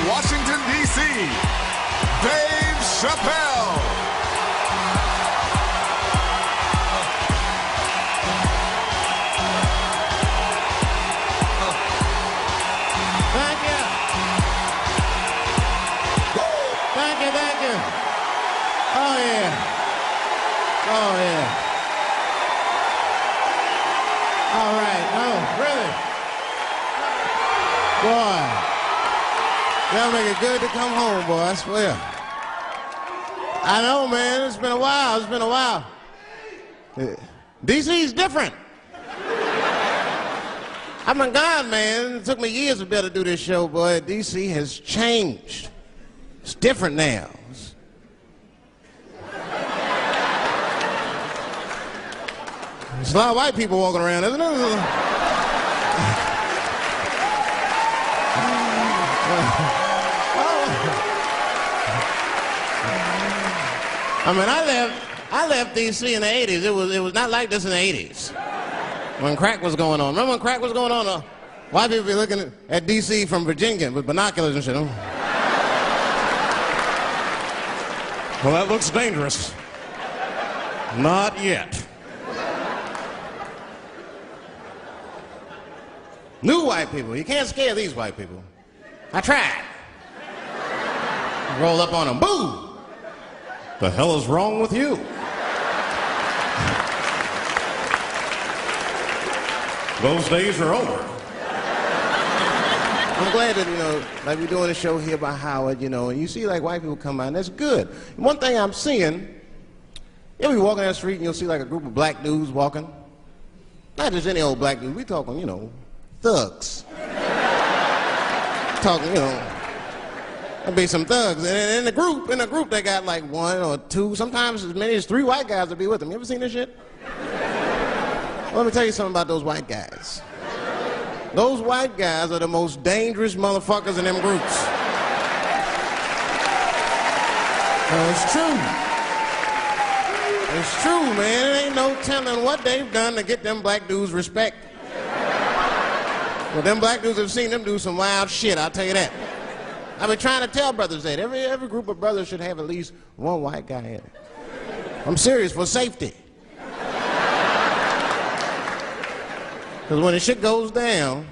Washington, D.C., Dave Chappelle. Thank you. Thank you, thank you. Oh, yeah. Oh, yeah. All right. Oh, really? Boy. That'll make it good to come home, boy, I swear. I know, man. It's been a while. It's been a while. DC's different. I'm a God, man. It took me years to be able to do this show, boy. DC has changed. It's different now. There's a lot of white people walking around, isn't it? I mean, I left D.C. in the 80s. It was not like this in the 80s when crack was going on. Remember when crack was going on? White people be looking at D.C. from Virginia with binoculars and shit. Well, that looks dangerous. Not yet. New white people. You can't scare these white people. I tried. Roll up on them. Boo! The hell is wrong with you? Those days are over. I'm glad that, like we're doing a show here by Howard, and you see like white people come by, and that's good. One thing I'm seeing, you'll be walking down the street and you'll see like a group of black dudes walking. Not just any old black dude, we talking, thugs. Talking, there'll be some thugs. And in the group they got like one or two, sometimes as many as 3 white guys will be with them. You ever seen this shit? Well, let me tell you something about those white guys. Those white guys are the most dangerous motherfuckers in them groups. It's true. It's true, man. It ain't no telling what they've done to get them black dudes respect. Well, them black dudes have seen them do some wild shit, I'll tell you that. I've been trying to tell brothers that. Every group of brothers should have at least one white guy in it. I'm serious, for safety. Because when the shit goes down,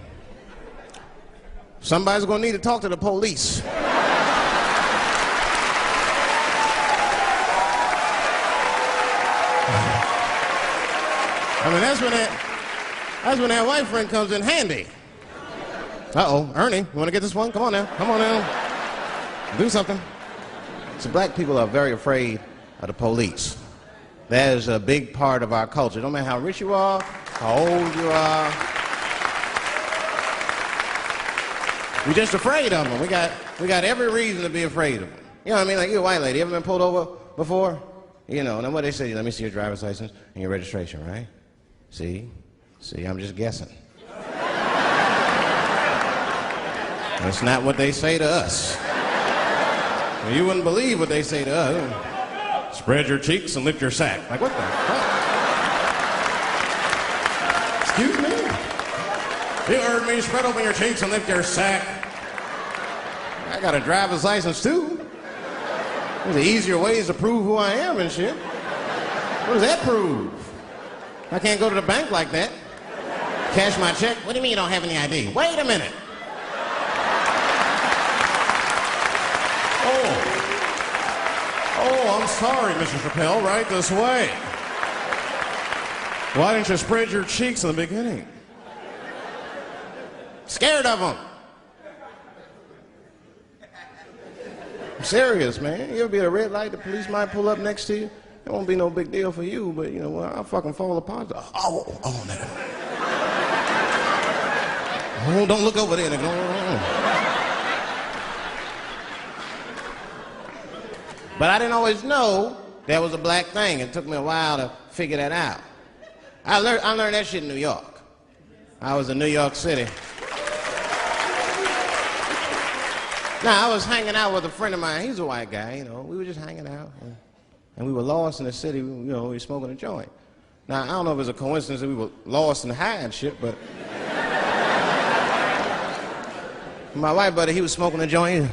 somebody's going to need to talk to the police. I mean, that's when that white friend comes in handy. Uh-oh, Ernie, you want to get this one? Come on now, come on now. Do something. So black people are very afraid of the police. That is a big part of our culture. No matter how rich you are, how old you are. We're just afraid of them. We got every reason to be afraid of them. You know what I mean? Like, you're a white lady. You ever been pulled over before? And then what they say, let me see your driver's license and your registration, right? See, I'm just guessing. That's not what they say to us. Well, you wouldn't believe what they say to us. Spread your cheeks and lift your sack. Like, what the fuck? Excuse me? You heard me. Spread open your cheeks and lift your sack. I got a driver's license, too. There's easier ways to prove who I am and shit. What does that prove? I can't go to the bank like that. Cash my check. What do you mean you don't have any ID? Wait a minute. Oh, I'm sorry, Mr. Chappelle. Right this way. Why didn't you spread your cheeks in the beginning? Scared of them. I'm serious, man. You ever be at a red light, the police might pull up next to you. It won't be no big deal for you, but I'll fucking fall apart. Oh, nigga. Oh, don't look over there, nigga. But I didn't always know that was a black thing. It took me a while to figure that out. I learned that shit in New York. I was in New York City. Now, I was hanging out with a friend of mine. He's a white guy, We were just hanging out. And we were lost in the city. We were smoking a joint. Now, I don't know if it's a coincidence that we were lost and high and shit, but... My white buddy, he was smoking a joint.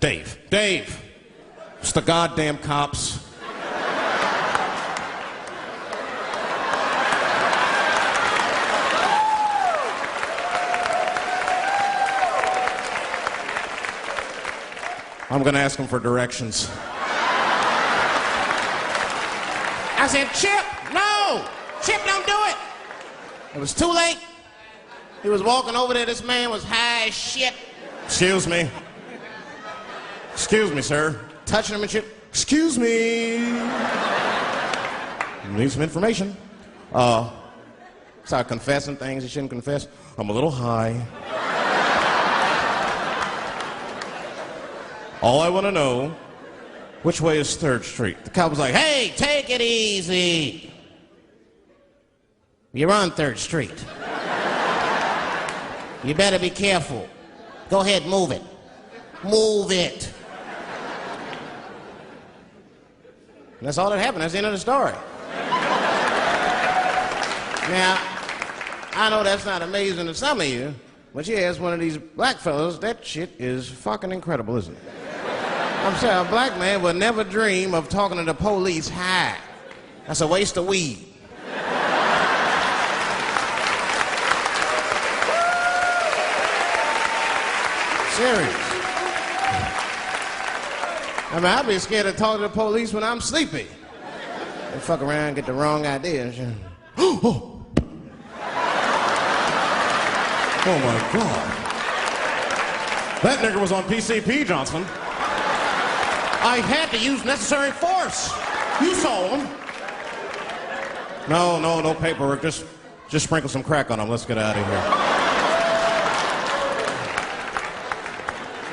Dave, it's the goddamn cops. I'm gonna ask him for directions. I said, Chip, no! Chip, don't do it! It was too late. He was walking over there, this man was high as shit. Excuse me, sir. Touching him and shit. Excuse me. Need some information. Start confessing things he shouldn't confess. I'm a little high. All I want to know, which way is 3rd Street? The cop was like, hey, take it easy. You're on 3rd Street. You better be careful. Go ahead, move it. Move it. And that's all that happened. That's the end of the story. Now, I know that's not amazing to some of you, but you ask one of these black fellas, that shit is fucking incredible, isn't it? I'm saying a black man would never dream of talking to the police high. That's a waste of weed. Serious. I mean, I'd be scared to talk to the police when I'm sleepy. They fuck around and get the wrong idea and shit. Oh my God. That nigger was on PCP, Johnson. I had to use necessary force. You saw him. No paperwork. Just sprinkle some crack on him. Let's get out of here.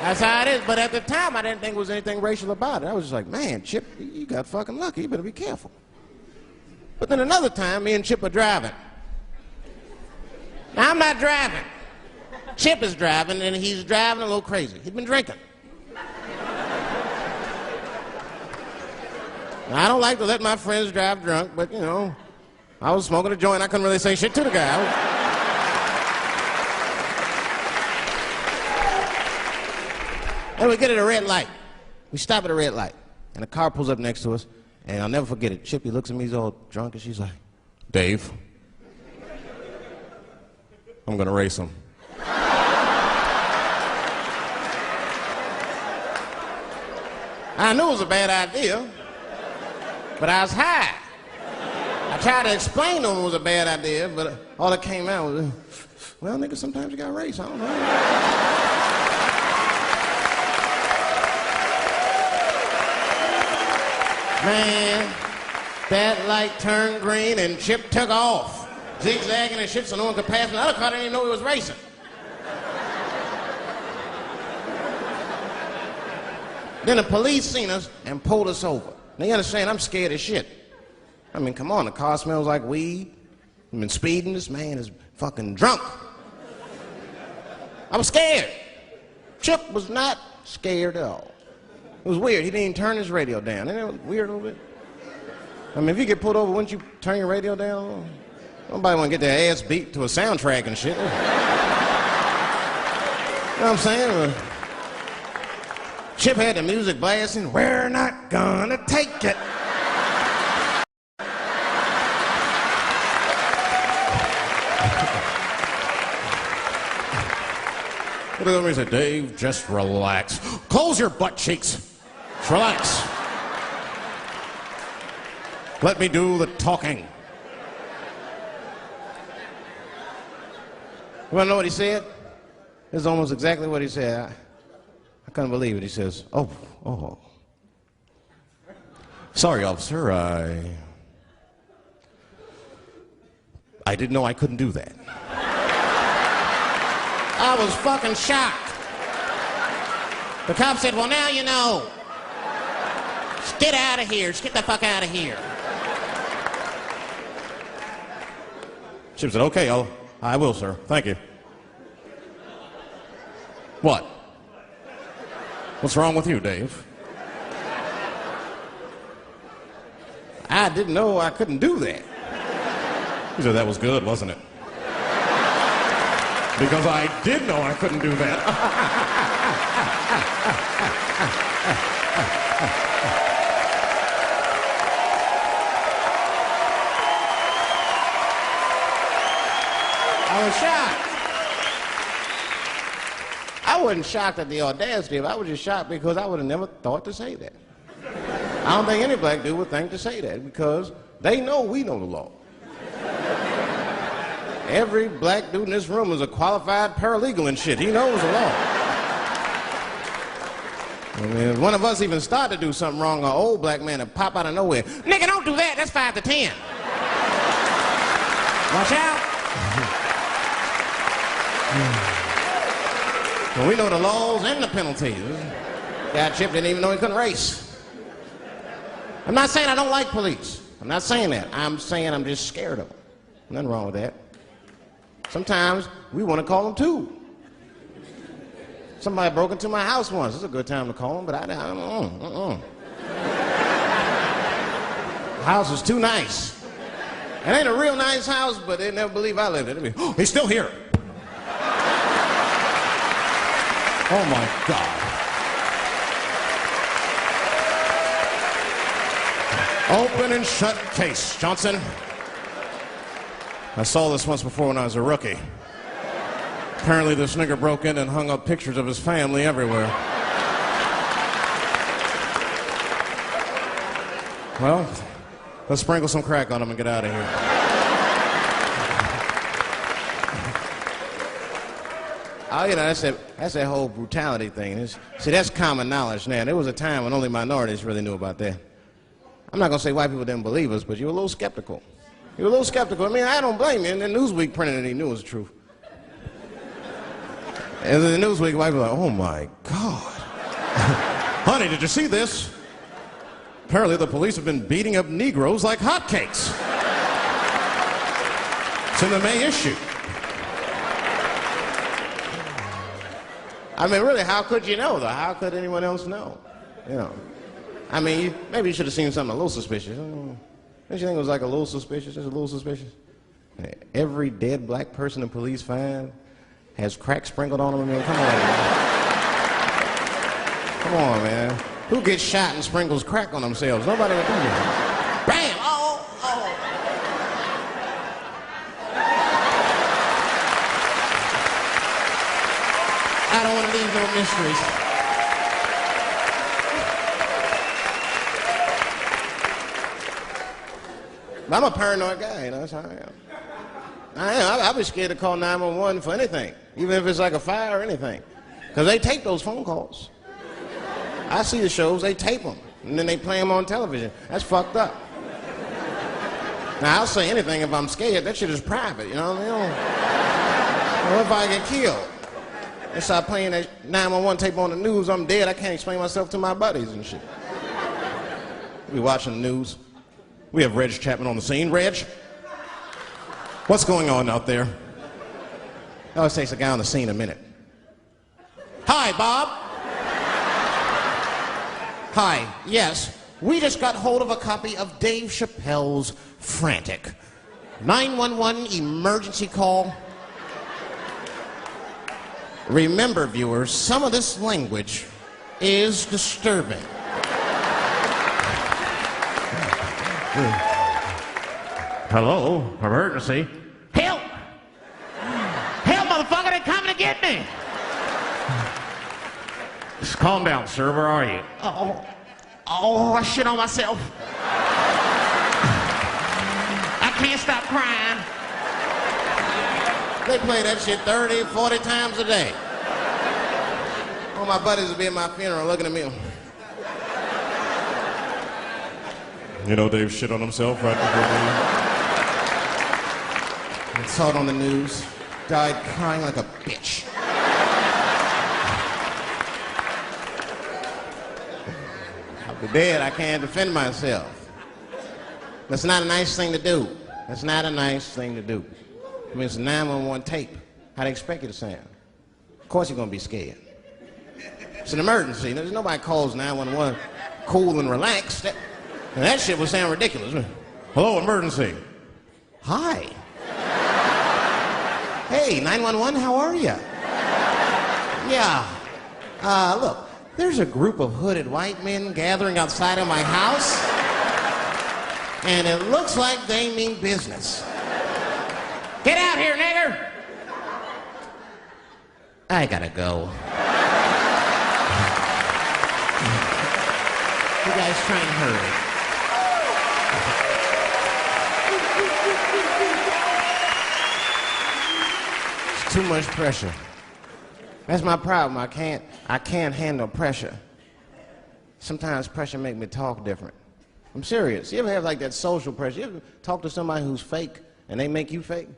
That's how it is. But at the time, I didn't think there was anything racial about it. I was just like, man, Chip, you got fucking lucky. You better be careful. But then another time, me and Chip are driving. Now, I'm not driving. Chip is driving, and he's driving a little crazy. He'd been drinking. Now, I don't like to let my friends drive drunk, but, you know, I was smoking a joint. I couldn't really say shit to the guy. And we get at a red light. We stop at a red light, and a car pulls up next to us, and I'll never forget it. Chippy looks at me, he's all drunk, and she's like, Dave, I'm gonna race him. I knew it was a bad idea, but I was high. I tried to explain to him it was a bad idea, but all that came out was, well, nigga, sometimes you gotta race, I don't know. Man, that light turned green and Chip took off, zigzagging and shit so no one could pass me. The other car didn't even know he was racing. Then the police seen us and pulled us over. Now you understand, I'm scared as shit. I mean, come on, the car smells like weed. I've been speeding, this man is fucking drunk. I was scared. Chip was not scared at all. It was weird, he didn't even turn his radio down. Isn't that weird a little bit? I mean, if you get pulled over, wouldn't you turn your radio down? Nobody want to get their ass beat to a soundtrack and shit. You know what I'm saying? Chip had the music blasting, we're not gonna take it. Look at me and say, Dave, just relax. Close your butt cheeks. Just relax. Let me do the talking. You wanna know what he said? This is almost exactly what he said. I couldn't believe it. He says, oh. Sorry, officer, I didn't know I couldn't do that. I was fucking shocked. The cop said, well, now you know. Just get out of here. Just get the fuck out of here. Chip said, okay, I will, sir. Thank you. What? What's wrong with you, Dave? I didn't know I couldn't do that. He said, that was good, wasn't it? Because I did know I couldn't do that. I was shocked. I wasn't shocked at the audacity of it. I was just shocked because I would have never thought to say that. I don't think any black dude would think to say that because they know we know the law. Every black dude in this room is a qualified paralegal and shit. He knows the law. I mean, if one of us even start to do something wrong, an old black man would pop out of nowhere. Nigga, don't do that. That's 5 to 10. Watch out. Well, we know the laws and the penalties. Guy Chip didn't even know he couldn't race. I'm not saying I don't like police. I'm not saying that. I'm saying I'm just scared of them. Nothing wrong with that. Sometimes we want to call them too. Somebody broke into my house once. It's a good time to call them, but I don't. House is too nice. It ain't a real nice house, but they never believe I lived in it. Oh, he's still here. Oh my God. Open and shut case, Johnson. I saw this once before when I was a rookie. Apparently this nigger broke in and hung up pictures of his family everywhere. Well, let's sprinkle some crack on him and get out of here. Oh, you know, that's that whole brutality thing. See, that's common knowledge now. There was a time when only minorities really knew about that. I'm not going to say white people didn't believe us, but you were a little skeptical. You were a little skeptical. I mean, I don't blame you. And then Newsweek printed it, he knew it was the truth. And then the Newsweek, white people were like, oh my God. Honey, did you see this? Apparently the police have been beating up Negroes like hotcakes. It's in the May issue. I mean, really, how could you know, though? How could anyone else know? You know. I mean, maybe you should have seen something a little suspicious. Don't you think it was like a little suspicious? Just a little suspicious? Every dead black person the police find has crack sprinkled on them. I mean, come on, man. Come on, man. Who gets shot and sprinkles crack on themselves? Nobody would do that. Bam! Oh, oh. I don't want to leave no mysteries. I'm a paranoid guy, you know, that's how I am. I'll be scared to call 911 for anything, even if it's like a fire or anything. Because they tape those phone calls. I see the shows, they tape them, and then they play them on television. That's fucked up. Now, I'll say anything if I'm scared. That shit is private, you know what I mean? What if I get killed? They start playing that 911 tape on the news, I'm dead, I can't explain myself to my buddies and shit. We watching the news. We have Reg Chapman on the scene. Reg, what's going on out there? It always takes a guy on the scene a minute. Hi, Bob. Hi, yes, we just got hold of a copy of Dave Chappelle's Frantic. 911 emergency call. Remember, viewers, some of this language is disturbing. Hello, emergency. Help! Help, motherfucker, they're coming to get me! Just calm down, sir. Where are you? Oh, I shit on myself. I can't stop crying. They play that shit 30, 40 times a day. All my buddies will be at my funeral looking at me. You know Dave shit on himself right before me. I saw it on the news. Died crying like a bitch. I'll be dead. I can't defend myself. That's not a nice thing to do. That's not a nice thing to do. I mean, it's a 911 tape. How do they expect you to sound? Of course you're going to be scared. It's an emergency. There's nobody calls 911 cool and relaxed. That shit would sound ridiculous. Hello, emergency. Hi. Hey, 911, how are you? Yeah. Look, there's a group of hooded white men gathering outside of my house, and it looks like they mean business. Get out here, nigger! I gotta go. You guys try and hurry. It's too much pressure. That's my problem. I can't handle pressure. Sometimes pressure make me talk different. I'm serious. You ever have like that social pressure? You ever talk to somebody who's fake and they make you fake?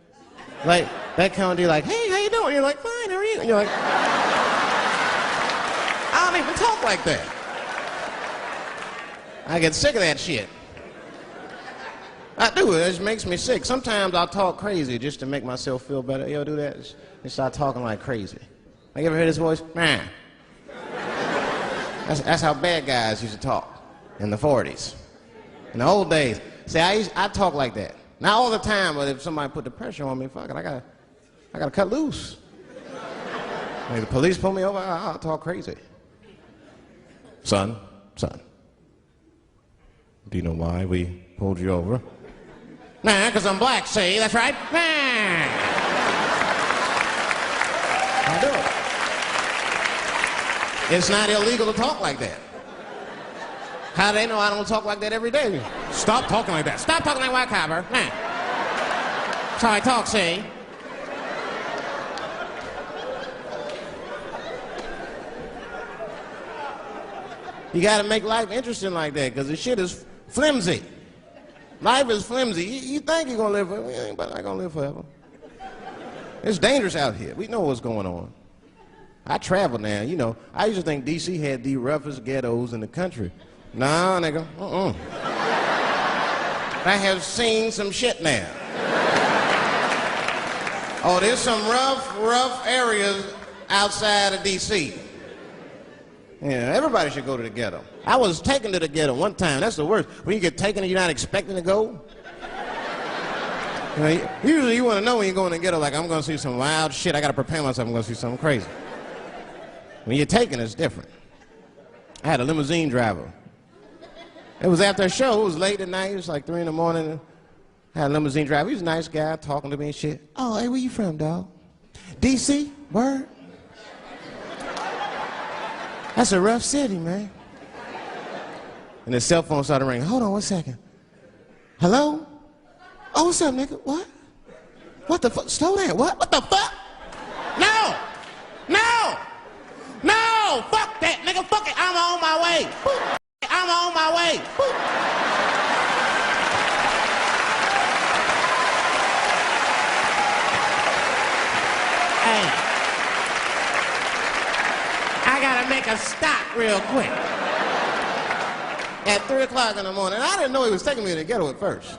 Like that kind of deal, like, hey, how you doing? You're like, fine, how are you? And you're like, I don't even talk like that. I get sick of that shit. I do. It just makes me sick. Sometimes I'll talk crazy just to make myself feel better. You ever do that? Just start talking like crazy. Like, you ever hear this voice? Man. That's how bad guys used to talk in the 40s. In the old days. See, I talk like that. Not all the time, but if somebody put the pressure on me, fuck it, I gotta cut loose. Like the police pull me over, I'll talk crazy. Son. Do you know why we pulled you over? Nah, because I'm black, see? That's right. Nah. I do it. It's not illegal to talk like that. How do they know I don't talk like that every day? Stop talking like that. Stop talking like white copper. Nah. That's how I talk, see? You gotta make life interesting like that, because the shit is flimsy. Life is flimsy. You think you're gonna live forever, you ain't not gonna live forever. It's dangerous out here. We know what's going on. I travel now, you know. I used to think D.C. had the roughest ghettos in the country. Nah, nigga, I have seen some shit now. Oh, there's some rough areas outside of D.C. Yeah, everybody should go to the ghetto. I was taken to the ghetto one time. That's the worst. When you get taken and you're not expecting to go. You know, usually you want to know when you go in the ghetto, like, I'm going to see some wild shit. I got to prepare myself. I'm going to see something crazy. When you're taken, it's different. I had a limousine driver. It was after a show. It was late at night. It was like 3 in the morning. I had a limousine driver. He was a nice guy talking to me and shit. Oh, hey, where you from, dog? D.C.? Word? That's a rough city, man. And his cell phone started ringing. Hold on 1 second. Hello? Oh, what's up, nigga? What? What the fuck? Slow down. What the fuck? No! Fuck that, nigga. Fuck it. I'm on my way. I'm on my way. Hey. I gotta make a stop real quick. At 3 o'clock in the morning. I didn't know he was taking me to the ghetto at first.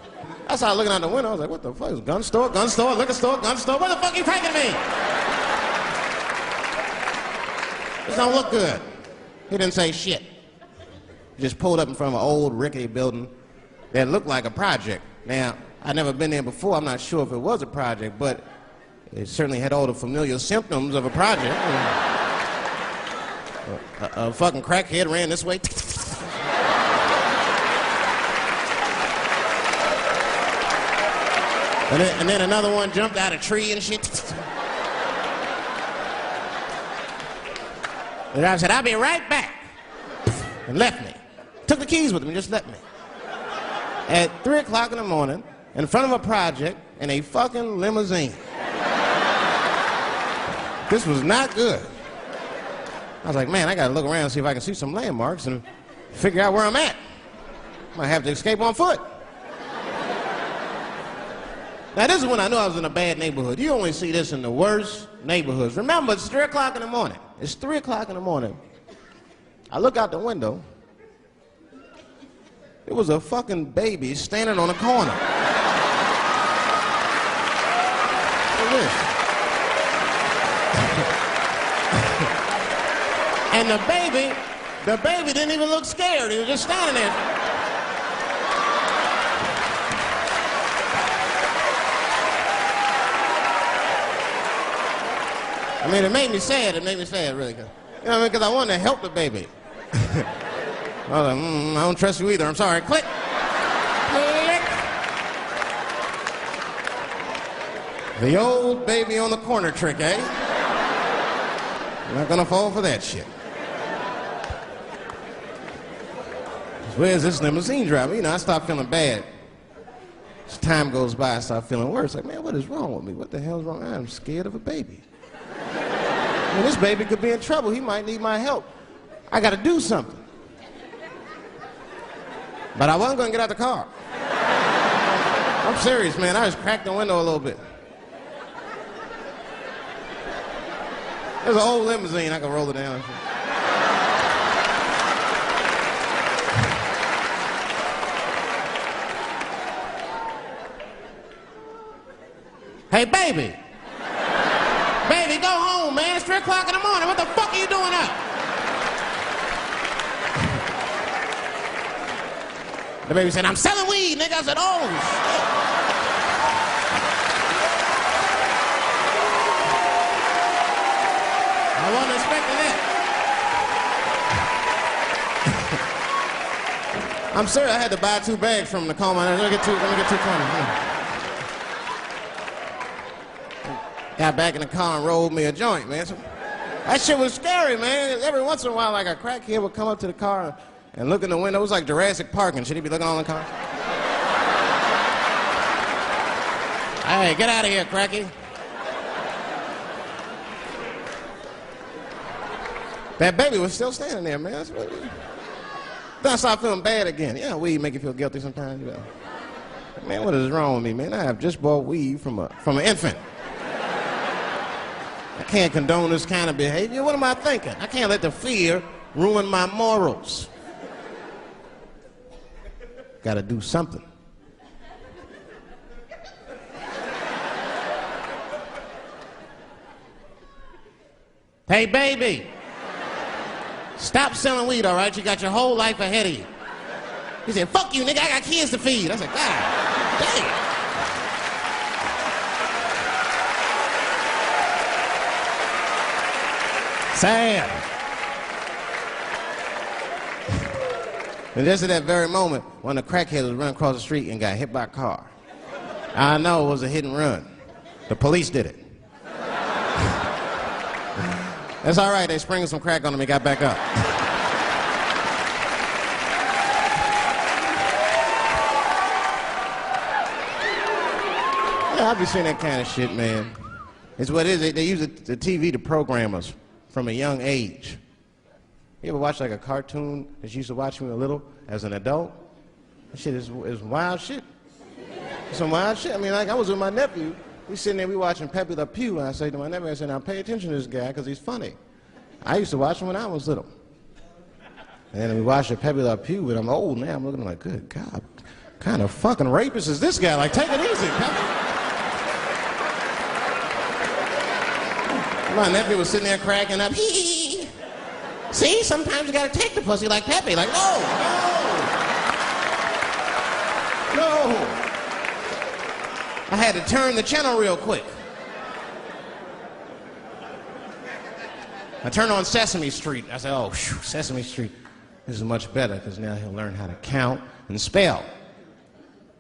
I started looking out the window. I was like, what the fuck? Is gun store, liquor store, gun store? Where the fuck are you taking me? This don't look good. He didn't say shit. He just pulled up in front of an old rickety building that looked like a project. Now, I'd never been there before. I'm not sure if it was a project, but it certainly had all the familiar symptoms of a project. A fucking crackhead ran this way. And then another one jumped out of a tree and shit. The driver said, I'll be right back. And left me. Took the keys with him and just left me. At 3 o'clock in the morning, in front of a project, in a fucking limousine. This was not good. I was like, man, I gotta look around and see if I can see some landmarks and figure out where I'm at. Might have to escape on foot. Now, this is when I knew I was in a bad neighborhood. You only see this in the worst neighborhoods. Remember, it's 3 o'clock in the morning. It's 3 o'clock in the morning. I look out the window. It was a fucking baby standing on a corner. Look at this. And the baby didn't even look scared. He was just standing there. I mean, it made me sad. It made me sad, really. You know what I mean? Because I wanted to help the baby. I was like, I don't trust you either. I'm sorry. Click. Click. The old baby on the corner trick, eh? I'm not gonna fall for that shit. Where's this limousine driver? You know, I start feeling bad. As time goes by, I start feeling worse. Like, man, what is wrong with me? What the hell's wrong? I'm scared of a baby. Well, this baby could be in trouble. He might need my help. I gotta do something. But I wasn't gonna get out the car. I'm serious, man. I just cracked the window a little bit. There's an old limousine. I can roll it down. Hey, baby. Baby, go home, man. It's 3 o'clock in the morning. What the fuck are you doing up? The baby said, I'm selling weed, nigga. I said, oh, shit. I wasn't expecting that. I'm serious. I had to buy 2 bags from the call manager. Let me get 2 cones. Got back in the car and rolled me a joint, man. So, that shit was scary, man. Every once in a while, like a crackhead would come up to the car and look in the window. It was like Jurassic Park and shit. He'd be looking on the car. Hey, get out of here, cracky. That baby was still standing there, man. Then I started feeling bad again. Yeah, weed make you feel guilty sometimes. You know. Man, what is wrong with me, man? I have just bought weed from an infant. I can't condone this kind of behavior. What am I thinking? I can't let the fear ruin my morals. Gotta do something. Hey, baby. Stop selling weed, all right? You got your whole life ahead of you. He said, fuck you, nigga. I got kids to feed. I said, God damn. Sad. And just at that very moment, one of the crackheads was running across the street and got hit by a car. I know it was a hit and run. The police did it. That's all right. They sprinkled some crack on him and got back up. Yeah, I be seeing that kind of shit, man. It's what it is. They use the TV to program us from a young age. You ever watch like a cartoon that you used to watch when you were little as an adult? That shit is wild shit. Some wild shit. I mean, like I was with my nephew. We sitting there, we watching Pepe Le Pew, and I say to my nephew, I said, now pay attention to this guy because he's funny. I used to watch him when I was little. And then we watched Pepe Le Pew, and I'm old now. I'm looking like, good God, what kind of fucking rapist is this guy? Like, take it easy, Pepe. My nephew was sitting there cracking up. Hee. See, sometimes you gotta take the pussy like Pepe. Like, no. I had to turn the channel real quick. I turned on Sesame Street. I said, oh, Sesame Street. This is much better because now he'll learn how to count and spell.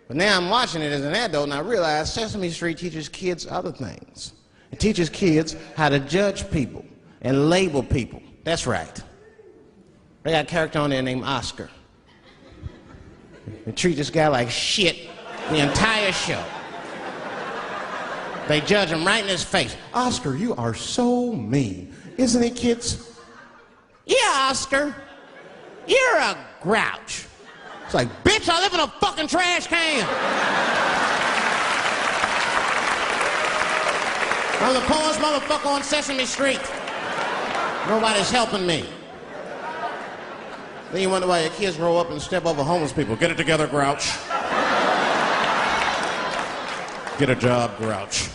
But now I'm watching it as an adult and I realize Sesame Street teaches kids other things. It teaches kids how to judge people and label people. That's right. They got a character on there named Oscar. They treat this guy like shit the entire show. They judge him right in his face. Oscar, you are so mean. Isn't he, kids? Yeah, Oscar. You're a grouch. It's like, bitch, I live in a fucking trash can. I'm the poorest motherfucker on Sesame Street. Nobody's helping me. Then you wonder why your kids grow up and step over homeless people. Get it together, grouch. Get a job, grouch.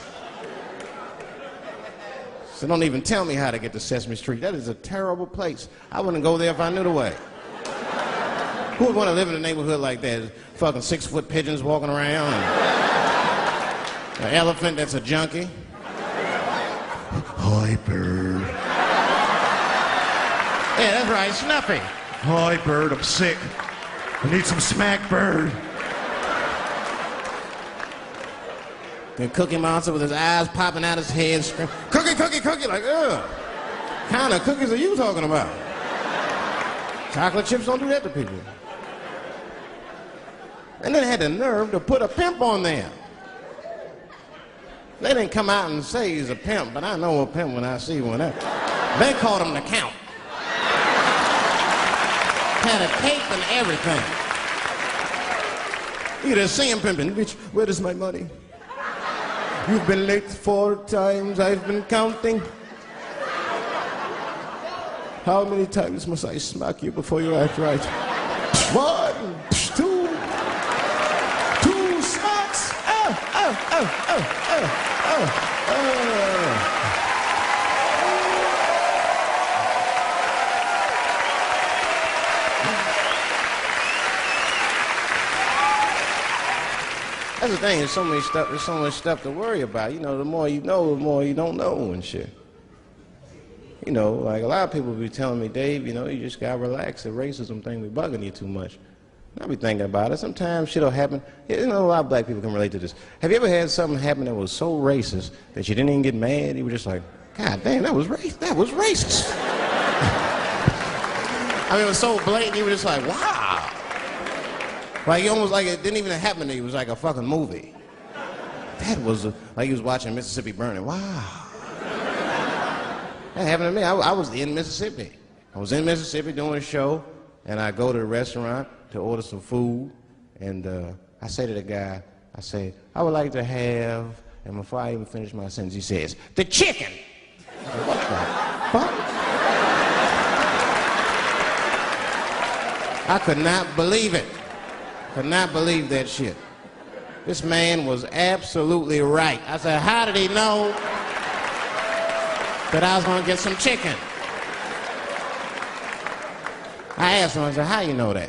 So don't even tell me how to get to Sesame Street. That is a terrible place. I wouldn't go there if I knew the way. Who would want to live in a neighborhood like that? Fucking 6-foot pigeons walking around. And an elephant that's a junkie. Oh. Hi, Bird. Yeah, that's right, Snuffy. Hi, Bird, I'm sick. I need some smack, Bird. And Cookie Monster with his eyes popping out his head, screaming, Cookie, cookie, cookie, like, ugh. what kind of cookies are you talking about? Chocolate chips don't do that to people. And then they had the nerve to put a pimp on there. They didn't come out and say he's a pimp, but I know a pimp when I see one. They called him the Count. Had a cape and everything. You just see him pimping. Bitch, where is my money? You've been late 4 times, I've been counting. How many times must I smack you before you act right? 1, 2, 2 smacks. That's the thing, there's so much stuff to worry about. You know, the more you know, the more you don't know and shit. You know, like a lot of people be telling me, Dave, you know, you just gotta relax. The racism thing be bugging you too much. And I be thinking about it. Sometimes shit'll happen. You know, a lot of black people can relate to this. Have you ever had something happen that was so racist that you didn't even get mad? You were just like, God damn, that was racist. I mean, it was so blatant, you were just like, wow. Like, you almost like it didn't even happen to you. It was like a fucking movie. That was like you was watching Mississippi Burning. Wow. That happened to me. I was in Mississippi. I was in Mississippi doing a show, and I go to the restaurant to order some food, and I say to the guy, I say, I would like to have, and before I even finish my sentence, he says, the chicken. I said, what the fuck? I could not believe it. Could not believe that shit. This man was absolutely right. I said, how did he know that I was gonna get some chicken? I asked him, I said, how you know that?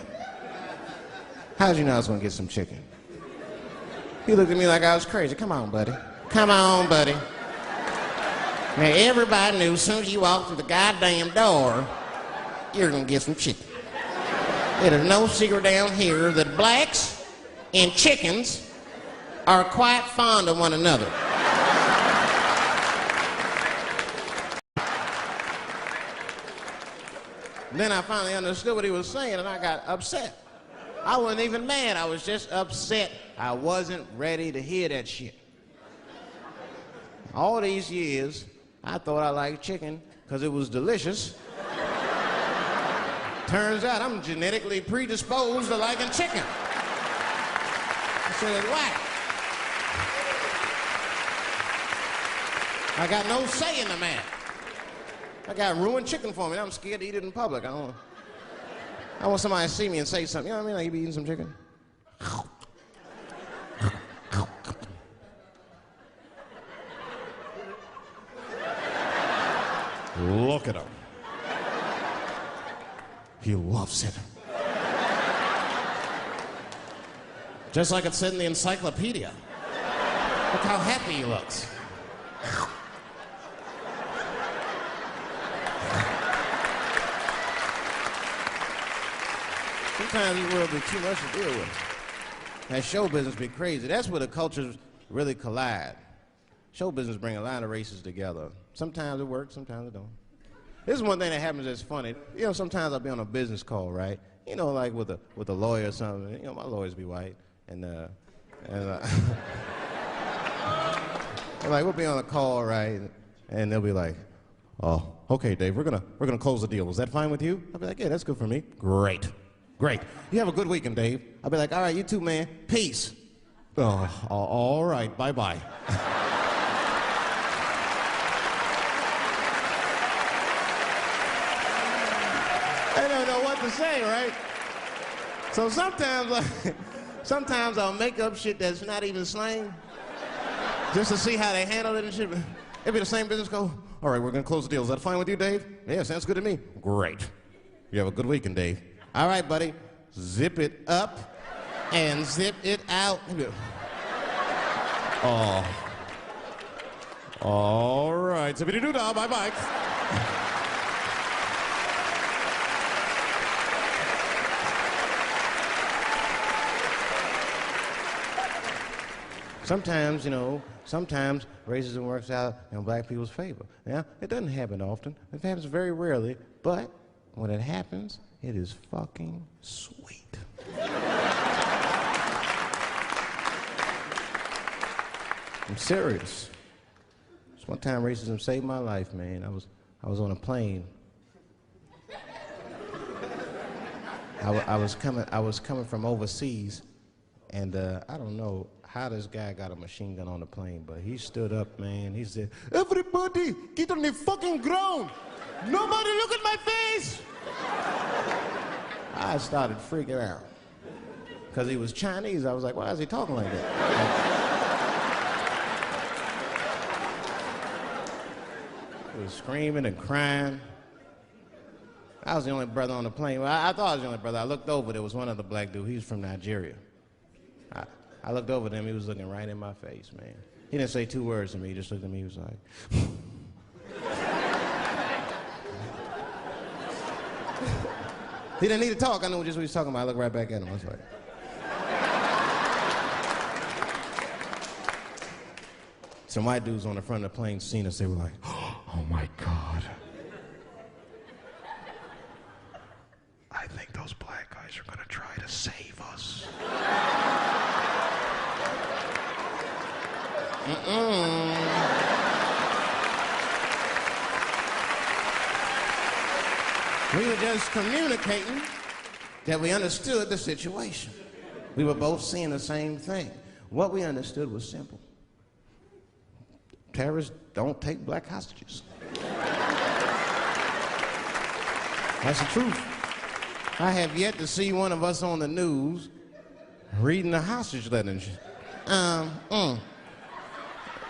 How did you know I was gonna get some chicken? He looked at me like I was crazy. Come on, buddy. Come on, buddy. Now, everybody knew as soon as you walked through the goddamn door, you're gonna get some chicken. It is no secret down here that blacks and chickens are quite fond of one another. Then I finally understood what he was saying, and I got upset. I wasn't even mad. I was just upset. I wasn't ready to hear that shit. All these years, I thought I liked chicken because it was delicious. Turns out I'm genetically predisposed to liking chicken. I said, why? I got no say in the matter. I got ruined chicken for me. I'm scared to eat it in public. I want somebody to see me and say something. You know what I mean? Like, you be eating some chicken? Look at him. He loves it. Just like it said in the encyclopedia. Look how happy he looks. Sometimes this world be too much to deal with. That show business be crazy. That's where the cultures really collide. Show business bring a lot of races together. Sometimes it works, sometimes it don't. This is one thing that happens that's funny. You know, sometimes I'll be on a business call, right? You know, like with a lawyer or something. You know, my lawyers be white, and like we'll be on a call, right? And they'll be like, "Oh, okay, Dave, we're gonna close the deal. Is that fine with you?" I'll be like, "Yeah, that's good for me." Great. You have a good weekend, Dave. I'll be like, "All right, you too, man. Peace." Oh, all right, bye-bye. I don't know what to say, right? So sometimes I'll make up shit that's not even slang, just to see how they handle it and shit. It'd be the same business go, "All right, we're gonna close the deal. Is that fine with you, Dave?" "Yeah, sounds good to me." "Great. You have a good weekend, Dave." "All right, buddy. Zip it up and zip it out." Oh. All right, zippity-doo-dah, bye-bye. Sometimes, you know, sometimes racism works out in black people's favor. Now, it doesn't happen often. It happens very rarely, but when it happens, it is fucking sweet. I'm serious. Just one time racism saved my life, man. I was on a plane. I was coming from overseas, and I don't know how this guy got a machine gun on the plane, but he stood up, man. He said, "Everybody, get on the fucking ground. Nobody look at my face." I started freaking out. Because he was Chinese, I was like, why is he talking like that? He was screaming and crying. I was the only brother on the plane. Well, I thought I was the only brother. I looked over, there was one other black dude. He was from Nigeria. I looked over at him, he was looking right in my face, man. He didn't say two words to me, he just looked at me, he was like... He didn't need to talk, I knew just what he was talking about. I looked right back at him, I was like... Some white dudes on the front of the plane seen us, they were like, "Oh my God. I think those black guys are gonna try to save us." We were just communicating that we understood the situation. We were both seeing the same thing. What we understood was simple. Terrorists don't take black hostages. That's the truth. I have yet to see one of us on the news reading a hostage letter and shit.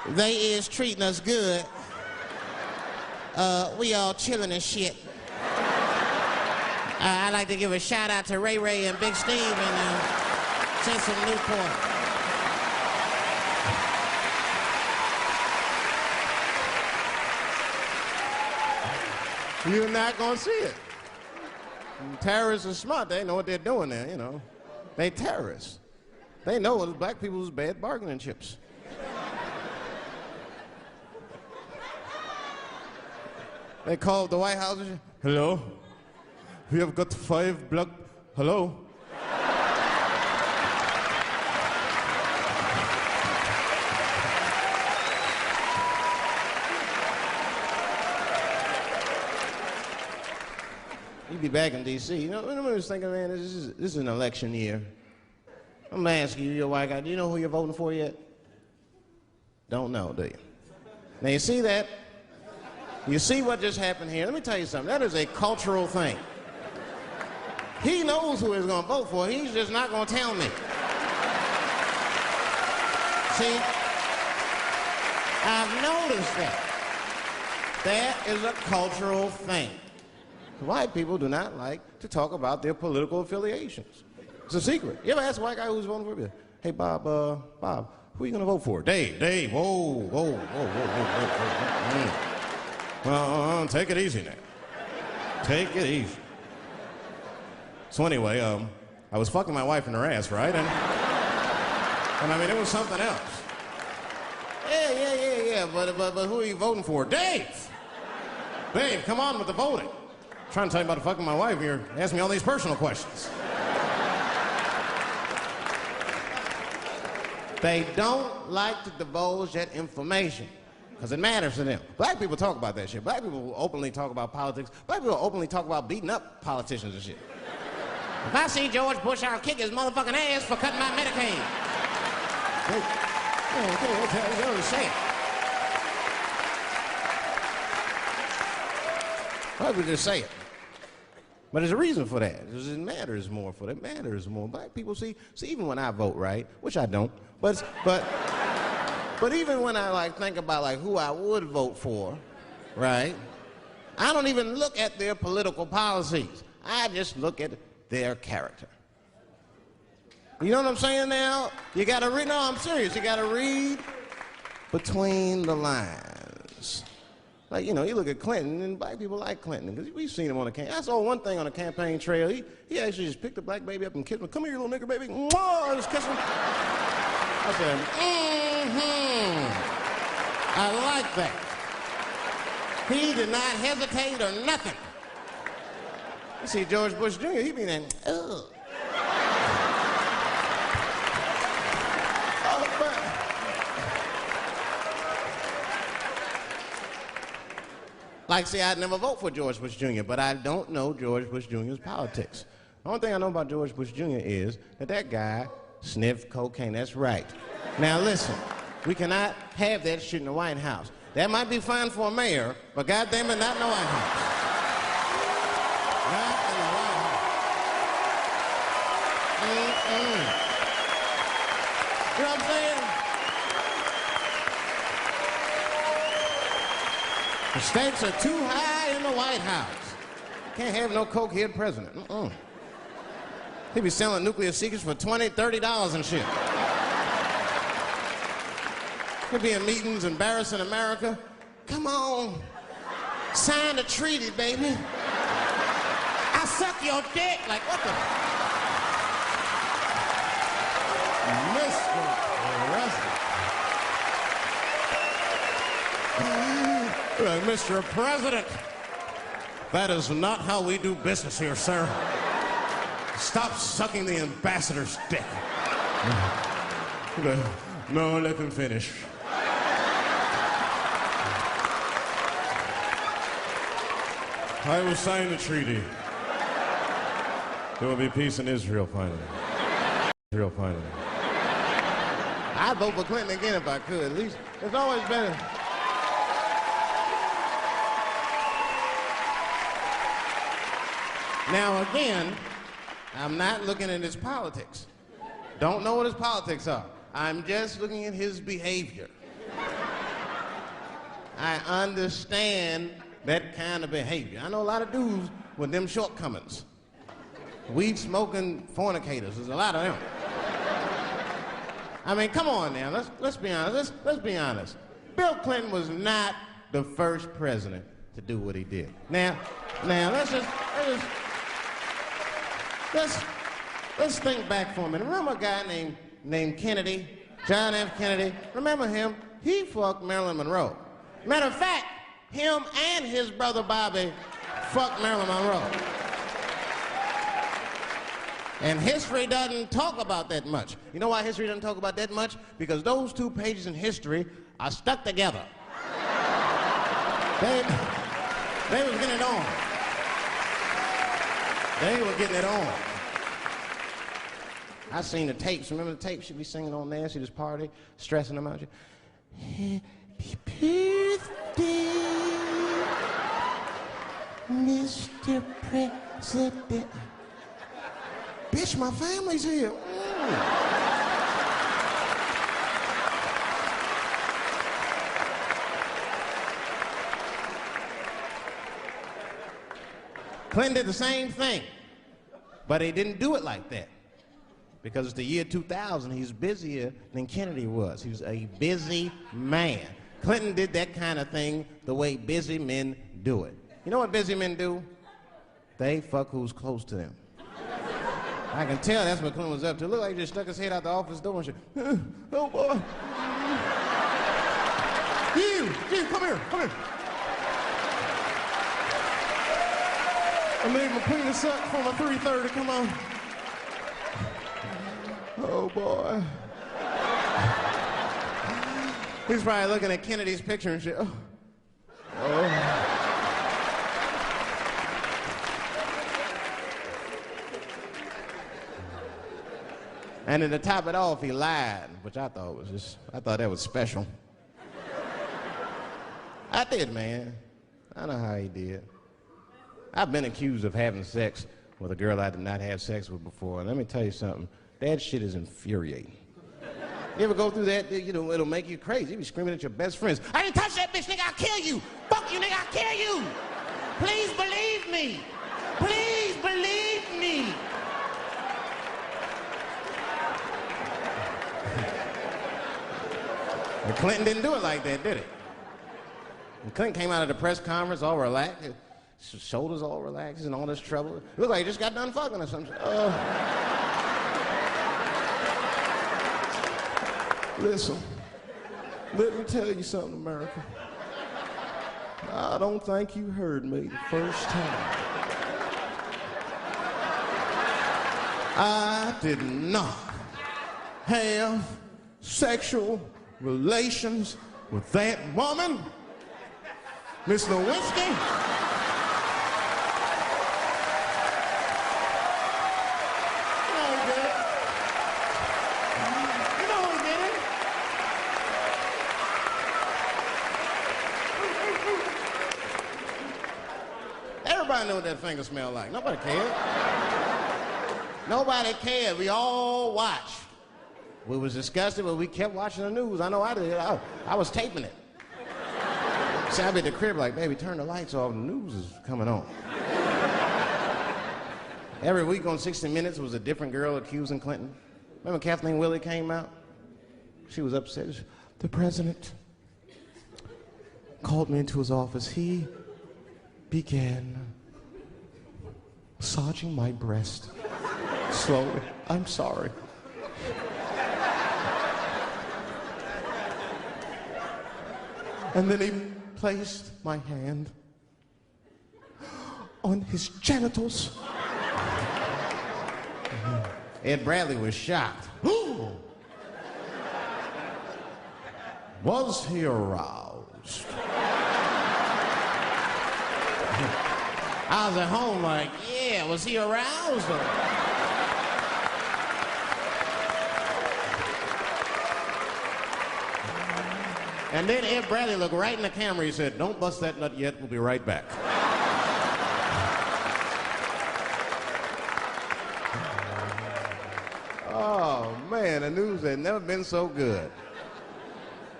They is treating us good. We all chilling and shit. I'd like to give a shout out to Ray Ray and Big Steve and send some Newport. You're not gonna see it. Terrorists are smart. They know what they're doing there, you know. They terrorists. They know it's black people's bad bargaining chips. They called the White House and said, "Hello? We have got 5 black... Hello?" You'd be back in D.C. You know, I was thinking, man, this is an election year. I'm gonna ask you, you're a white guy, do you know who you're voting for yet? Don't know, do you? Now you see that? You see what just happened here? Let me tell you something. That is a cultural thing. He knows who he's gonna vote for. He's just not gonna tell me. See? I've noticed that. That is a cultural thing. White people do not like to talk about their political affiliations. It's a secret. You ever ask a white guy who's voting for you? "Hey, Bob, who are you gonna vote for?" Dave, whoa. Take it easy now. Take it easy. So anyway, I was fucking my wife in her ass, right? And I mean, it was something else. Yeah, but who are you voting for? Dave, come on with the voting. I'm trying to tell you about fucking my wife, you're asking me all these personal questions. They don't like to divulge that information because it matters to them. Black people talk about that shit. Black people will openly talk about politics. Black people will openly talk about beating up politicians and shit. If I see George Bush, I'll kick his motherfucking ass for cutting my Medicaid. They always say it. Why would just say it? But there's a reason for that. It matters more for them. It matters more. Black people see, even when I vote, right? Which I don't. But even when I like think about like who I would vote for, right? I don't even look at their political policies. I just look at their character. You know what I'm saying now? You gotta read, no, I'm serious. You gotta read between the lines. nonsense. Like, you know, you look at Clinton, and black people like Clinton, because we've seen him on the campaign. I saw one thing on the campaign trail. He actually just picked a black baby up and kissed him. Come here, you little nigger baby. Mwah! Just kiss him. I said, I like that. He did not hesitate or nothing. You see George Bush Jr., he be there, ugh. Like, see, I'd never vote for George Bush Jr., but I don't know George Bush Jr.'s politics. The only thing I know about George Bush Jr. is that guy sniffed cocaine. That's right. Now, listen, we cannot have that shit in the White House. That might be fine for a mayor, but goddamn it, not in the White House. Not in the White House. You know what I'm saying? The stakes are too high in the White House. Can't have no cokehead president. He be selling nuclear secrets for $20, $30 and shit. He'll be in meetings embarrassing America. Come on, sign the treaty, baby. I suck your dick. Like, what the? Mr. President. Mr. President, that is not how we do business here, sir. Stop sucking the ambassador's dick. No, let him finish. I will sign the treaty. There will be peace in Israel finally. Israel finally. I'd vote for Clinton again if I could. At least it's always been. Now again, I'm not looking at his politics. Don't know what his politics are. I'm just looking at his behavior. I understand that kind of behavior. I know a lot of dudes with them shortcomings. Weed smoking fornicators, there's a lot of them. I mean, come on now, let's be honest. Let's be honest. Bill Clinton was not the first president to do what he did. Now, let's think back for a minute. Remember a guy named Kennedy, John F. Kennedy? Remember him? He fucked Marilyn Monroe. Matter of fact, him and his brother Bobby fucked Marilyn Monroe. And history doesn't talk about that much. You know why history doesn't talk about that much? Because those two pages in history are stuck together. They was getting it on. They were getting it on. I seen the tapes. Remember the tapes? She'd be singing on there. She'd just party, stressing them out. Happy birthday, Mr. President. Bitch, my family's here. Clinton did the same thing, but he didn't do it like that. Because it's the year 2000, he's busier than Kennedy was. He was a busy man. Clinton did that kind of thing the way busy men do it. You know what busy men do? They fuck who's close to them. I can tell that's what Clinton was up to. Look like he just stuck his head out the office door and shit. Oh, boy. You, come here. I made my penis up for my 3:30, come on. Oh, boy. He's probably looking at Kennedy's picture and shit. Oh. And then to top it off, he lied, which I thought that was special. I did, man. I know how he did. I've been accused of having sex with a girl I did not have sex with before. And let me tell you something. That shit is infuriating. You ever go through that? You know, it'll make you crazy. You be screaming at your best friends. I didn't touch that bitch, nigga. I'll kill you. Fuck you, nigga. I'll kill you. Please believe me. Please believe me. But Clinton didn't do it like that, did he? And Clinton came out of the press conference all relaxed, his shoulders all relaxed and all this trouble. It looked like he just got done fucking or something. Listen, let me tell you something, America. I don't think you heard me the first time. I did not have sexual relations with that woman, Miss Lewinsky. Everybody knew what that finger smelled like. Nobody cared. Nobody cared. We all watched. We was disgusted, but we kept watching the news. I know I did. I was taping it. See, I'd be at the crib like, baby, turn the lights off. The news is coming on. Every week on 60 Minutes was a different girl accusing Clinton. Remember Kathleen Willey came out? She was upset. The president called me into his office. He began massaging my breast slowly. I'm sorry. And then he placed my hand on his genitals. Ed Bradley was shocked. Was he aroused? I was at home like, yeah, was he aroused? And then Ed Bradley looked right in the camera. He said, don't bust that nut yet. We'll be right back. Oh, man, the news had never been so good.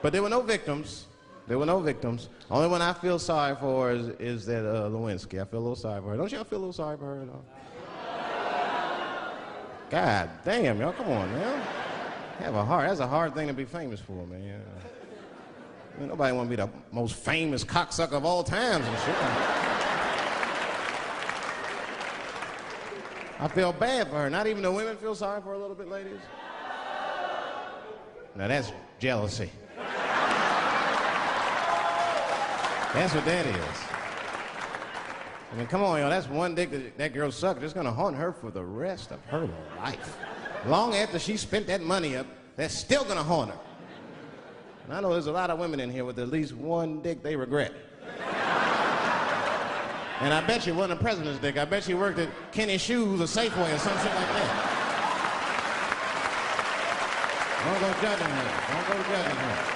But there were no victims. There were no victims. Only one I feel sorry for is that Lewinsky. I feel a little sorry for her. Don't y'all feel a little sorry for her at all? God damn, y'all, come on, man. Have a heart. That's a hard thing to be famous for, man. I mean, nobody want to be the most famous cocksucker of all times and shit. I feel bad for her. Not even the women feel sorry for her a little bit, ladies? Now that's jealousy. That's what that is. I mean, come on, y'all. That's one dick that girl sucked. It's gonna haunt her for the rest of her life. Long after she spent that money up, that's still gonna haunt her. And I know there's a lot of women in here with at least one dick they regret. And I bet you it wasn't a president's dick. I bet she worked at Kenny Shoes or Safeway or some shit like that. Don't go judging her. Don't go judging her.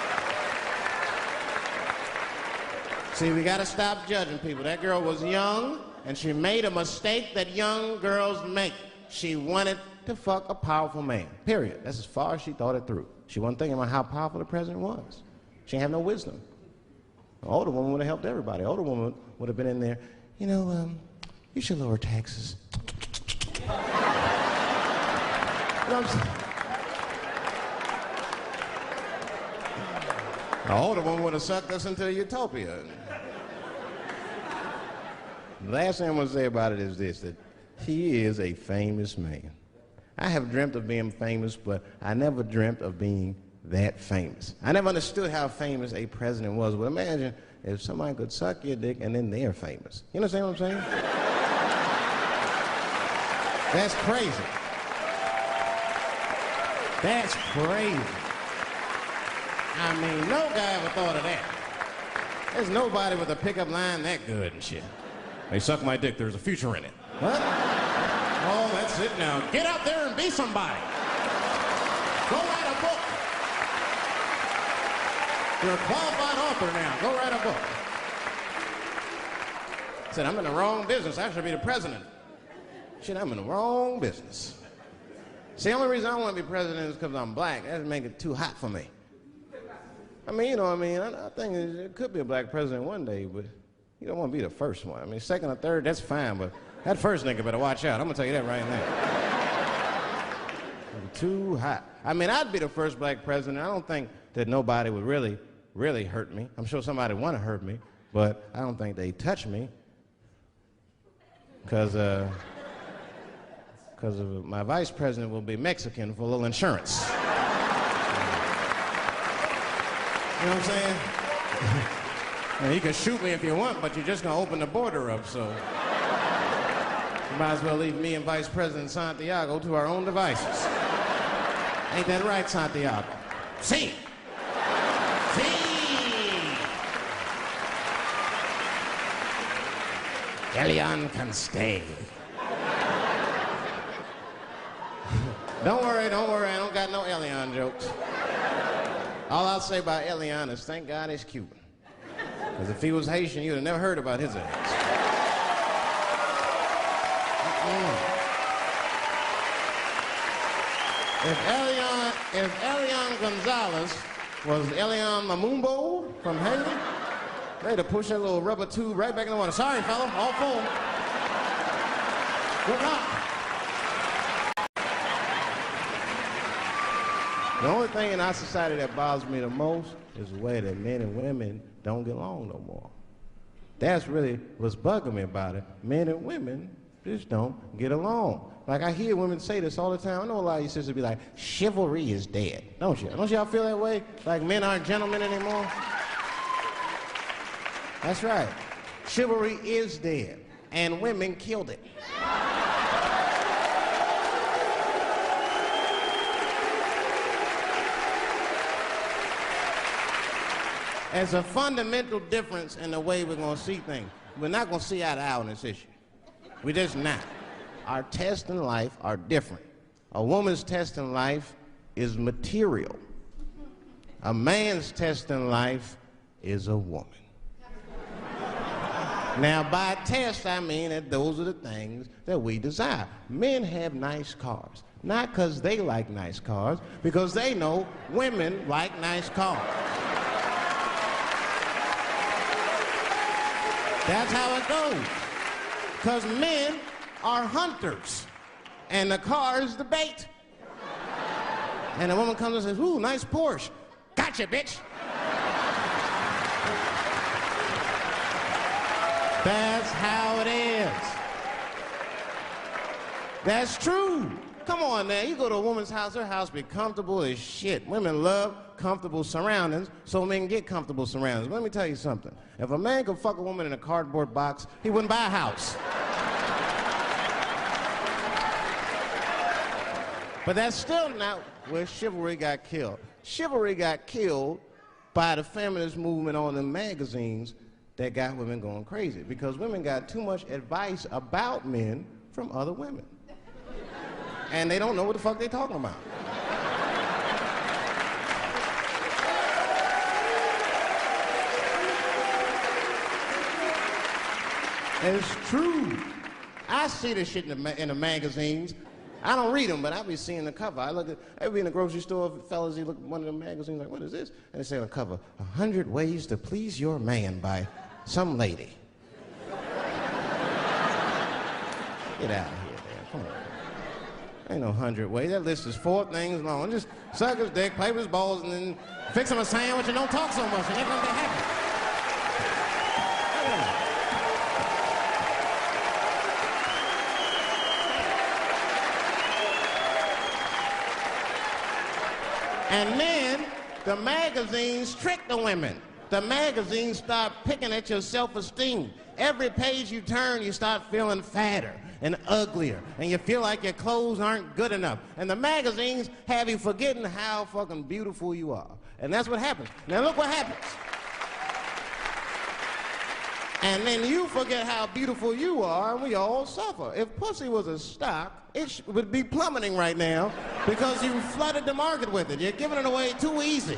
See, we gotta stop judging people. That girl was young, and she made a mistake that young girls make. She wanted to fuck a powerful man, period. That's as far as she thought it through. She wasn't thinking about how powerful the president was. She didn't have no wisdom. An older woman would have helped everybody. An older woman would have been in there, you know, you should lower taxes. You know what I'm saying? An older woman would have sucked us into utopia. The last thing I'm going to say about it is this, that he is a famous man. I have dreamt of being famous, but I never dreamt of being that famous. I never understood how famous a president was, but imagine if somebody could suck your dick and then they're famous. You understand what I'm saying? That's crazy. That's crazy. I mean, no guy ever thought of that. There's nobody with a pickup line that good and shit. They suck my dick, there's a future in it. What? Oh, that's it now. Get out there and be somebody. Go write a book. You're a qualified author now. Go write a book. I said, I'm in the wrong business. I should be the president. Shit, I'm in the wrong business. See, the only reason I want to be president is because I'm black. That would make it too hot for me. I mean, you know what I mean? I think it could be a black president one day, but you don't want to be the first one. I mean, second or third, that's fine, but that first nigga better watch out. I'm going to tell you that right now. Too hot. I mean, I'd be the first black president. I don't think that nobody would really hurt me. I'm sure somebody would want to hurt me, But I don't think they touch me because my vice president will be Mexican for a little insurance. You know what I'm saying? Now, you can shoot me if you want, but you're just gonna open the border up, so you might as well leave me and Vice President Santiago to our own devices. Ain't that right, Santiago? See. Elian can stay. Don't worry, I don't got no Elian jokes. All I'll say about Elian is thank God he's Cuban. Because if he was Haitian, you'd have never heard about his ass. If Elian Gonzalez was Elian Mamumbo from Haiti, they'd have pushed that little rubber tube right back in the water. Sorry, fella, all full. Good luck. The only thing in our society that bothers me the most is the way that men and women don't get along no more. That's really what's bugging me about it. Men and women just don't get along. Like I hear women say this all the time. I know a lot of you sisters be like, chivalry is dead. Don't you? Don't y'all feel that way? Like men aren't gentlemen anymore? That's right. Chivalry is dead, and women killed it. There's a fundamental difference in the way we're going to see things. We're not going to see eye to eye on this issue. We're just not. Our tests in life are different. A woman's test in life is material. A man's test in life is a woman. Now, by test, I mean that those are the things that we desire. Men have nice cars. Not because they like nice cars, because they know women like nice cars. That's how it goes. Because men are hunters, and the car is the bait. And a woman comes and says, ooh, nice Porsche. Gotcha, bitch. That's how it is. That's true. Come on now, you go to a woman's house, her house be comfortable as shit. Women love comfortable surroundings, so men get comfortable surroundings. But let me tell you something. If a man could fuck a woman in a cardboard box, he wouldn't buy a house. But that's still not where chivalry got killed. Chivalry got killed by the feminist movement on the magazines that got women going crazy, because women got too much advice about men from other women. And they don't know what the fuck they're talking about. It's true. I see this shit in the magazines. I don't read them, but I be seeing the cover. I be in the grocery store, fellas, you look at one of the magazines, like, what is this? And they say on the cover, 100 Ways to Please Your Man by some lady. Get out of here, man. Come on. Ain't no 100 ways. That list is 4 things long. Just suck his dick, play with his balls, and then fix him a sandwich and don't talk so much, and they're gonna be happy. And then the magazines trick the women. The magazines start picking at your self-esteem. Every page you turn, you start feeling fatter and uglier, and you feel like your clothes aren't good enough. And the magazines have you forgetting how fucking beautiful you are. And that's what happens. Now look what happens. And then you forget how beautiful you are, and we all suffer. If pussy was a stock, it would be plummeting right now because you flooded the market with it. You're giving it away too easy.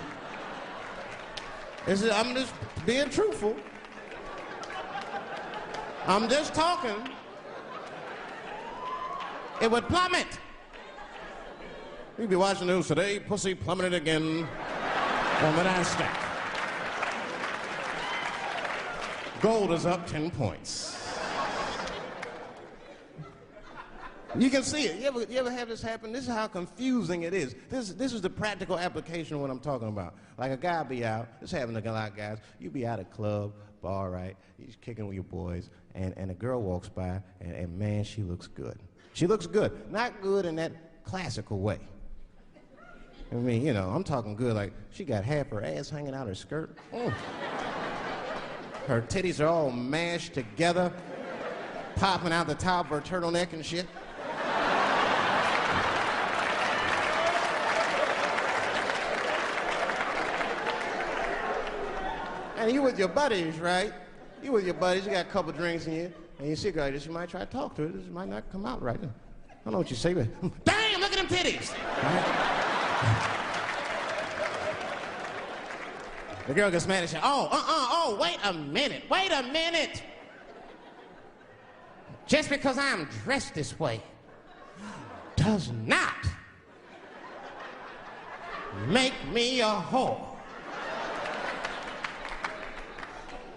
I'm just being truthful. I'm just talking. It would plummet. You'd be watching the news today, pussy plummeted again on the NASDAQ. Gold is up 10 points. You can see it. You ever have this happen? This is how confusing it is. This is the practical application of what I'm talking about. Like a guy be out, this happens to a lot of guys. You be out at a club, bar, right? He's kicking with your boys, and a girl walks by, and man, she looks good. She looks good. Not good in that classical way. I mean, you know, I'm talking good like she got half her ass hanging out her skirt. Her titties are all mashed together, popping out the top of her turtleneck and shit. And you with your buddies, right? You with your buddies, you got a couple drinks in you, and you see a girl like this, you might try to talk to her. This might not come out right. I don't know what you say, but damn, look at them titties! Right? The girl gets mad and says, oh, wait a minute. Just because I'm dressed this way does not make me a whore.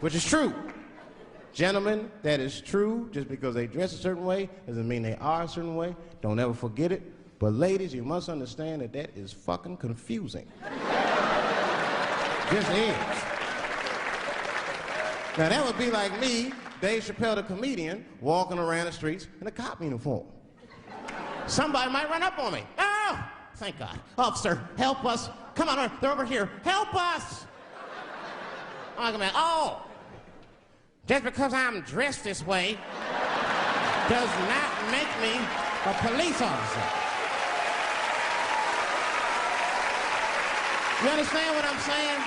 Which is true. Gentlemen, that is true. Just because they dress a certain way doesn't mean they are a certain way. Don't ever forget it. But ladies, you must understand that that is fucking confusing. Just is. Now that would be like me, Dave Chappelle the comedian, walking around the streets in a cop uniform. Somebody might run up on me. Oh, thank God. Officer, help us. Come on, they're over here. Help us. I'm like, oh, just because I'm dressed this way does not make me a police officer. You understand what I'm saying?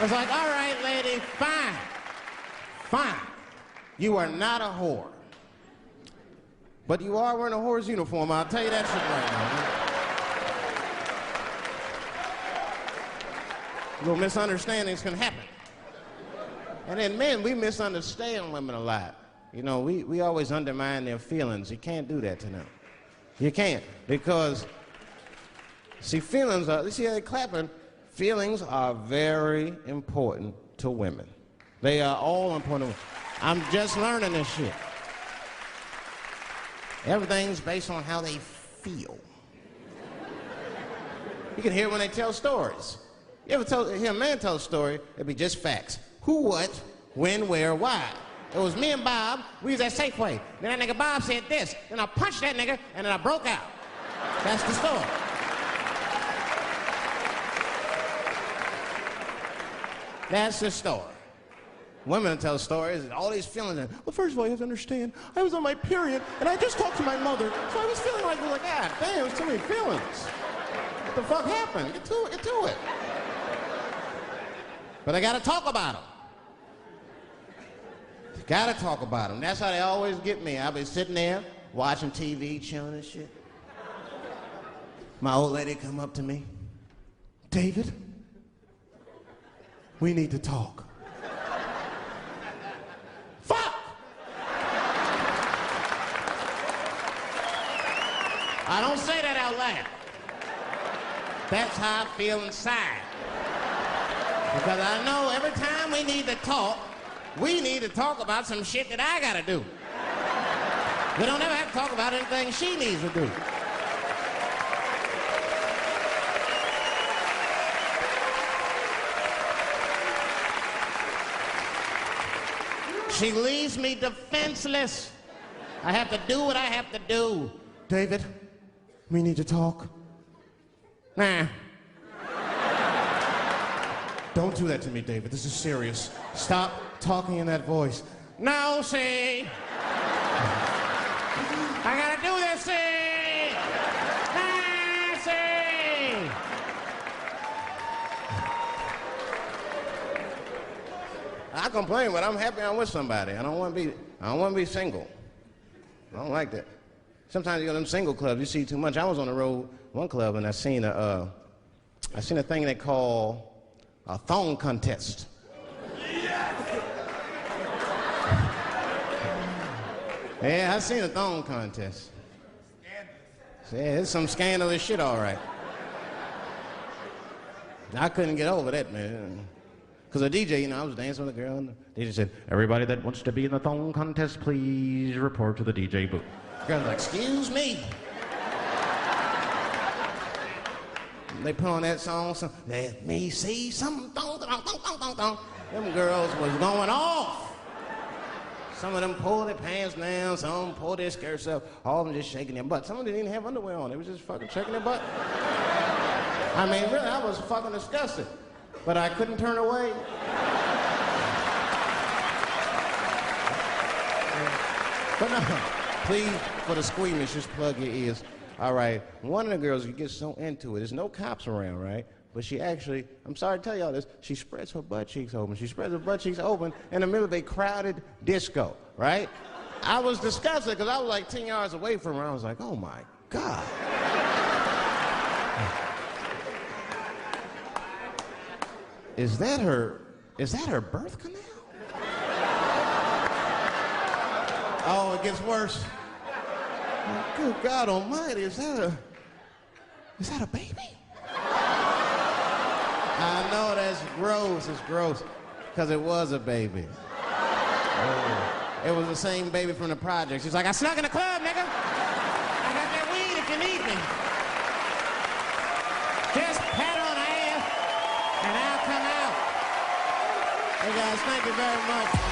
It's like, all right, lady, fine. You are not a whore. But you are wearing a whore's uniform, I'll tell you that shit right now. Little misunderstandings can happen. And then men, we misunderstand women a lot. You know, we always undermine their feelings. You can't do that to them. You can't, because see, feelings are, you see how they're clapping? Feelings are very important to women. They are all important. I'm just learning this shit. Everything's based on how they feel. You can hear when they tell stories. You ever hear a man tell a story, it'd be just facts. Who, what, when, where, why. It was me and Bob, we was at Safeway. Then that nigga Bob said this, then I punched that nigga, and then I broke out. That's the story. That's the story. Women tell stories, all these feelings. Well, first of all, you have to understand, I was on my period, and I just talked to my mother, so I was feeling like, God damn, there's too many feelings. What the fuck happened? Get to it. But I gotta talk about them. Gotta talk about them. That's how they always get me. I'll be sitting there, watching TV, chilling and shit. My old lady come up to me. David, we need to talk. Fuck! I don't say that out loud. That's how I feel inside. Because I know every time we need to talk about some shit that I gotta do. We don't ever have to talk about anything she needs to do. She leaves me defenseless. I have to do what I have to do. David, we need to talk. Nah. Don't do that to me, David. This is serious. Stop talking in that voice. No, see. I gotta do this, see. Ah, see. I complain, but I'm happy I'm with somebody. I don't want to be single. I don't like that. Sometimes you go to them single clubs, you see too much. I was on the road, one club, and I seen a thing they call a thong contest. Yeah, I seen a thong contest. Yeah, it's some scandalous shit, all right. I couldn't get over that, man. Because the DJ, you know, I was dancing with a girl, and the DJ said, everybody that wants to be in the thong contest, please report to the DJ booth. The girl was like, excuse me. They put on that song, let me see some thong, thong, thong, thong, thong, thong. Them girls was going off. Some of them pulled their pants down, some of them pulled their skirts up, all of them just shaking their butt. Some of them didn't even have underwear on. They was just fucking shaking their butt. I mean, really, I was fucking disgusted. But I couldn't turn away. But no, please, for the squeamish, just plug your ears. All right, one of the girls, you get so into it, there's no cops around, right? But she actually, I'm sorry to tell y'all this, she spreads her butt cheeks open. She spreads her butt cheeks open in the middle of a crowded disco, right? I was disgusted because I was like 10 yards away from her. I was like, oh my God. Is that her birth canal? Oh, it gets worse. Oh, good God Almighty, is that a baby? I know that's gross. It's gross because it was a baby. Oh, it was the same baby from the project. She's like, I snuck in the club, nigga. I got that weed if you need me. Just pat on the ass and I'll come out. Hey guys, thank you very much.